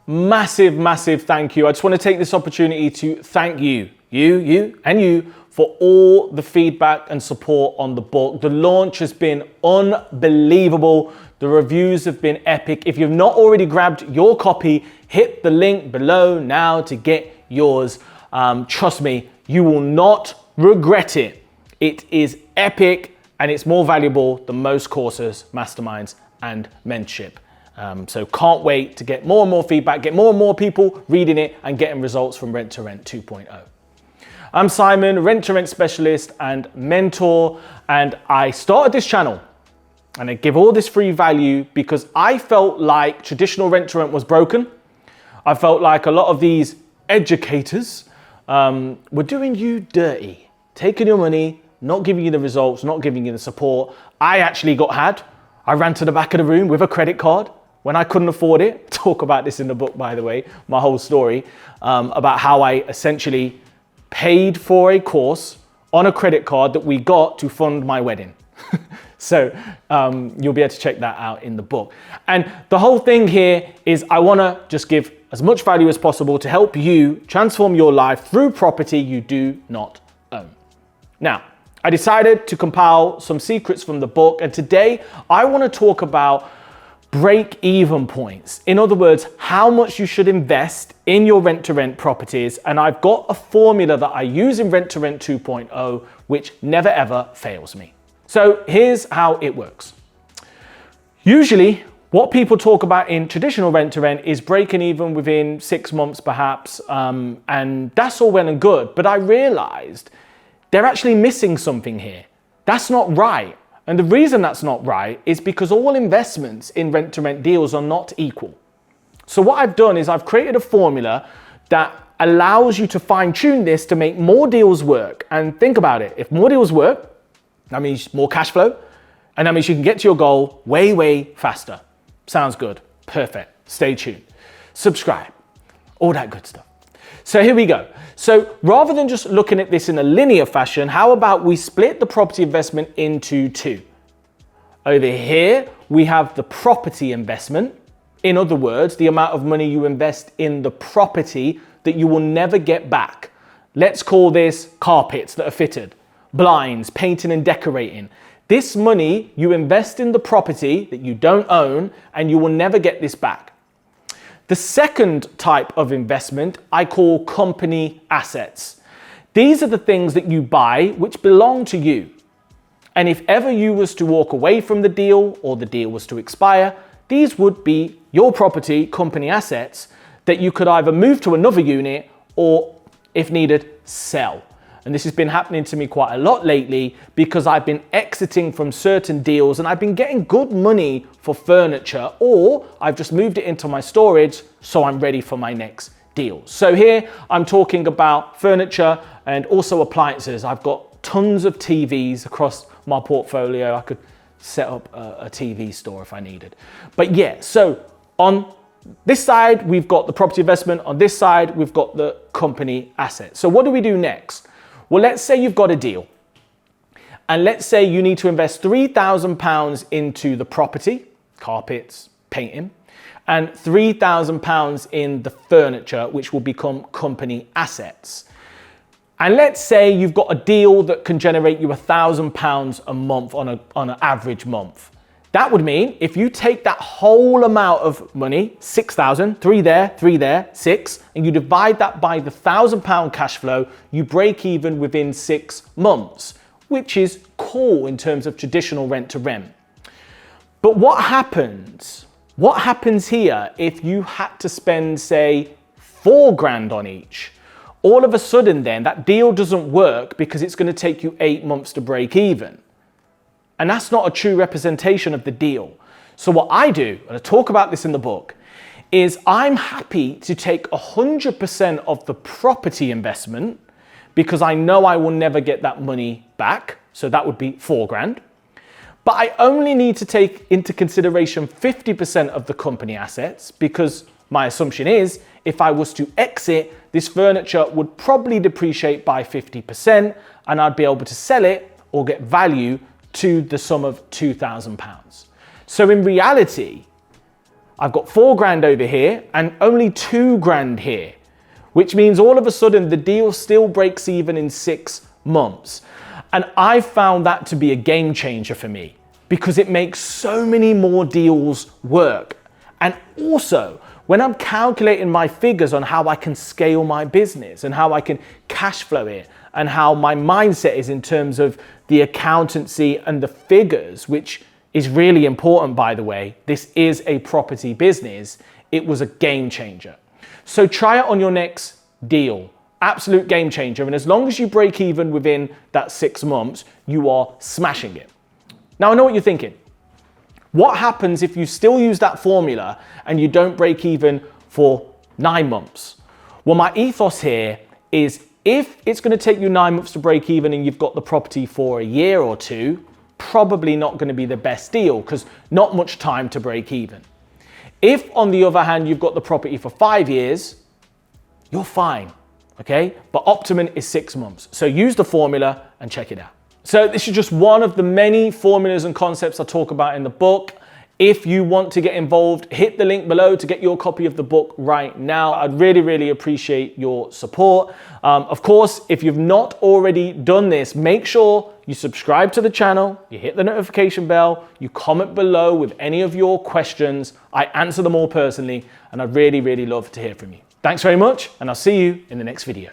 massive, massive thank you. I just want to take this opportunity to thank you, for all the feedback and support on the book. The launch has been unbelievable. The reviews have been epic. If you've not already grabbed your copy, hit the link below now to get yours. Trust me, you will not regret it. It is epic and it's more valuable than most courses, masterminds, and mentorship. So can't wait to get more and more feedback, get more and more people reading it and getting results from Rent to Rent 2.0. I'm Simon, Rent to Rent specialist and mentor, and I started this channel and I give all this free value because I felt like traditional Rent to Rent was broken. I felt like a lot of these educators were doing you dirty, taking your money, not giving you the results, not giving you the support. I actually got had. I ran to the back of the room with a credit card when I couldn't afford it. Talk about this in the book, by the way, my whole story, about how I essentially paid for a course on a credit card that we got to fund my wedding. So you'll be able to check that out in the book. And the whole thing here is I want to just give as much value as possible to help you transform your life through property you do not own. Now, I decided to compile some secrets from the book, and today I want to talk about break-even points. In other words, how much you should invest in your rent-to-rent properties. And I've got a formula that I use in Rent to Rent 2.0, which never ever fails me. So here's how it works. Usually, what people talk about in traditional rent-to-rent is breaking even within 6 months perhaps, and that's all well and good. But I realized they're actually missing something here. That's not right. And the reason that's not right is because all investments in rent-to-rent deals are not equal. So what I've done is I've created a formula that allows you to fine-tune this to make more deals work. And think about it. If more deals work, that means more cash flow, and that means you can get to your goal way, way faster. Sounds good. Perfect. Stay tuned. Subscribe. All that good stuff. So here we go. So rather than just looking at this in a linear fashion, how about we split the property investment into two? Over here, we have the property investment. In other words, the amount of money you invest in the property that you will never get back. Let's call this carpets that are fitted, blinds, painting and decorating. This money you invest in the property that you don't own and you will never get this back. The second type of investment I call company assets. These are the things that you buy which belong to you. And if ever you was to walk away from the deal or the deal was to expire, these would be your property company assets that you could either move to another unit or, if needed, sell. And this has been happening to me quite a lot lately because I've been exiting from certain deals and I've been getting good money for furniture, or I've just moved it into my storage so I'm ready for my next deal. So here I'm talking about furniture and also appliances. I've got tons of TVs across my portfolio. I could set up a TV store if I needed. But yeah, so on this side, we've got the property investment. On this side, we've got the company asset. So what do we do next? Well, let's say you've got a deal and let's say you need to invest £3,000 into the property, carpets, painting, and £3,000 in the furniture, which will become company assets. And let's say you've got a deal that can generate you £1,000 a month on an average month. That would mean if you take that whole amount of money, 6,000, 3 there, 6, and you divide that by the £1,000 cash flow, you break even within 6 months, which is cool in terms of traditional rent to rent. But what happens? What happens here if you had to spend, say, 4 grand on each? All of a sudden then, that deal doesn't work because it's going to take you 8 months to break even. And that's not a true representation of the deal. So what I do, and I talk about this in the book, is I'm happy to take 100% of the property investment because I know I will never get that money back. So that would be 4 grand. But I only need to take into consideration 50% of the company assets because my assumption is if I was to exit, this furniture would probably depreciate by 50% and I'd be able to sell it or get value to the sum of £2,000. So in reality, I've got 4 grand over here and only 2 grand here, which means all of a sudden the deal still breaks even in 6 months. And I found that to be a game changer for me because it makes so many more deals work. And also, when I'm calculating my figures on how I can scale my business and how I can cash flow it and how my mindset is in terms of the accountancy and the figures, which is really important, by the way. This is a property business. It was a game changer. So try it on your next deal. Absolute game changer. And as long as you break even within that 6 months, you are smashing it. Now, I know what you're thinking. What happens if you still use that formula and you don't break even for 9 months? Well, my ethos here is if it's going to take you 9 months to break even and you've got the property for a year or 2, probably not going to be the best deal because not much time to break even. If, on the other hand, you've got the property for 5 years, you're fine, okay? But optimum is 6 months. So use the formula and check it out. So this is just one of the many formulas and concepts I talk about in the book. If you want to get involved, hit the link below to get your copy of the book right now. I'd really, really appreciate your support. Of course, if you've not already done this, make sure you subscribe to the channel, you hit the notification bell, you comment below with any of your questions. I answer them all personally, and I'd really, really love to hear from you. Thanks very much, and I'll see you in the next video.